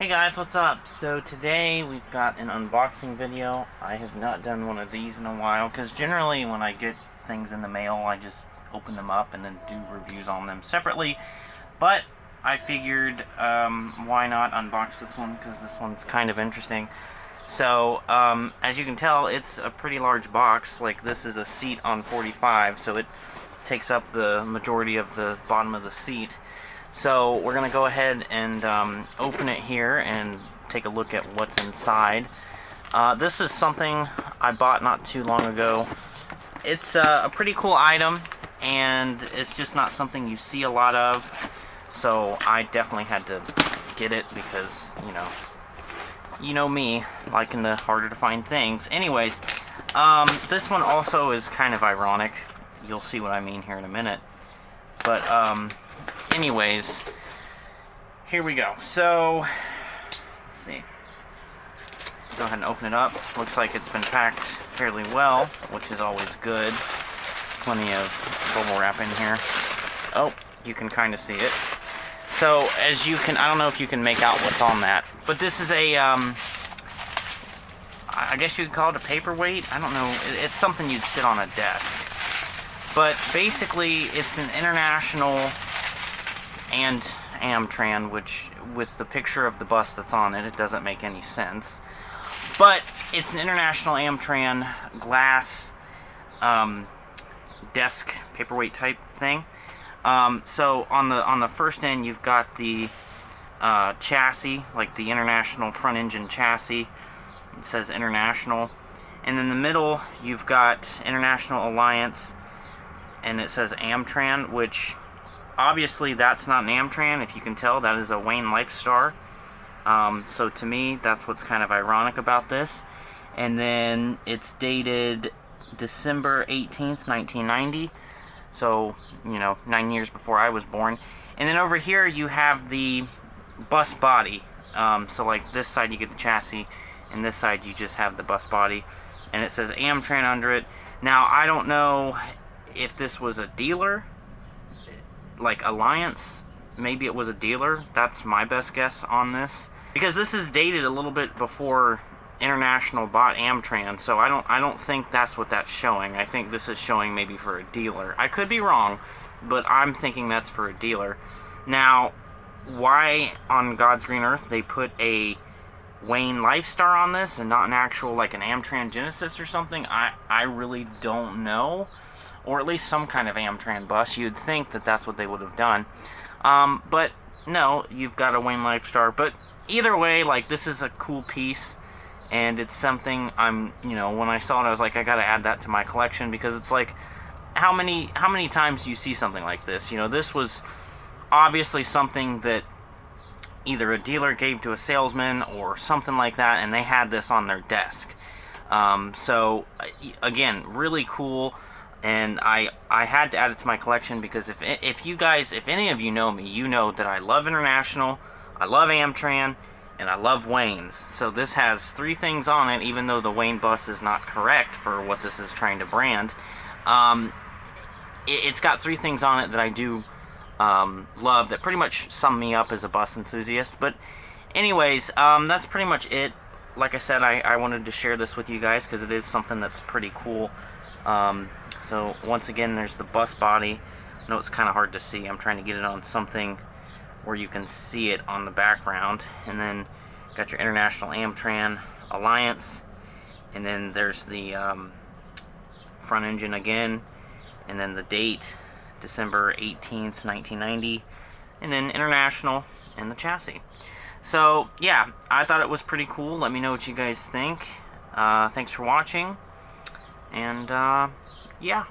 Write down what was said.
Hey guys, what's up? So today we've got an unboxing video. I have not done one of these in a while because generally when I get things in the mail I just open them up and then do reviews on them separately. But I figured why not unbox this one because this one's kind of interesting. So as you can tell, it's a pretty large box. Like, this is a seat on 45, so it takes up the majority of the bottom of the seat. So we're going to go ahead and open it here and take a look at what's inside. This is something I bought not too long ago. It's a pretty cool item, and it's just not something you see a lot of. So I definitely had to get it because, you know me, liking the harder to find things. Anyways, this one also is kind of ironic. You'll see what I mean here in a minute. But, anyways, here we go. So, let's see. Go ahead and open it up. Looks like it's been packed fairly well, which is always good. Plenty of bubble wrap in here. Oh, you can kind of see it. So, as you can, I don't know if you can make out what's on that, but this is a, I guess you could call it a paperweight. I don't know. It's something you'd sit on a desk. But basically, it's an international and AmTran, which, with the picture of the bus that's on it, it doesn't make any sense. But it's an international AmTran glass desk paperweight type thing. So on the first end, you've got the chassis, like the international front engine chassis. It says international, and in the middle, you've got International Alliance. And it says AmTran, which obviously that's not an AmTran. If you can tell, that is a Wayne Lifestar. So to me, that's what's kind of ironic about this. And then it's dated December 18th, 1990. So, 9 years before I was born. And then over here you have the bus body. So like this side you get the chassis, and this side you just have the bus body. And it says AmTran under it. Now, I don't know if this was a dealer, like Alliance. Maybe it was a dealer. That's my best guess on this, because this is dated a little bit before International bought AmTran. So I don't think that's what that's showing. I think this is showing maybe for a dealer. I could be wrong, but I'm thinking that's for a dealer. Now, why on God's green earth they put a Wayne Lifestar on this and not an actual, like an AmTran Genesis or something, I really don't know. Or at least some kind of AmTran bus. You'd think that that's what they would have done. But no, you've got a Wayne Lifestar. But either way, like, this is a cool piece, and it's something when I saw it, I was like, I gotta add that to my collection, because it's like, how many times do you see something like this? This was obviously something that either a dealer gave to a salesman or something like that, and they had this on their desk. So again, really cool. And I had to add it to my collection because if any of you know me, you know that I love International, I love AmTran, and I love Waynes. So this has three things on it, even though the Wayne bus is not correct for what this is trying to brand. It's got three things on it that I do love, that pretty much sum me up as a bus enthusiast. But anyways, that's pretty much it. Like I said, I wanted to share this with you guys because it is something that's pretty cool. So once again, there's the bus body. I know it's kind of hard to see. I'm trying to get it on something where you can see it on the background. And then got your International AmTran Alliance. And then there's the front engine again. And then the date, December 18th, 1990. And then International and the chassis. So yeah, I thought it was pretty cool. Let me know what you guys think. Thanks for watching. And, yeah.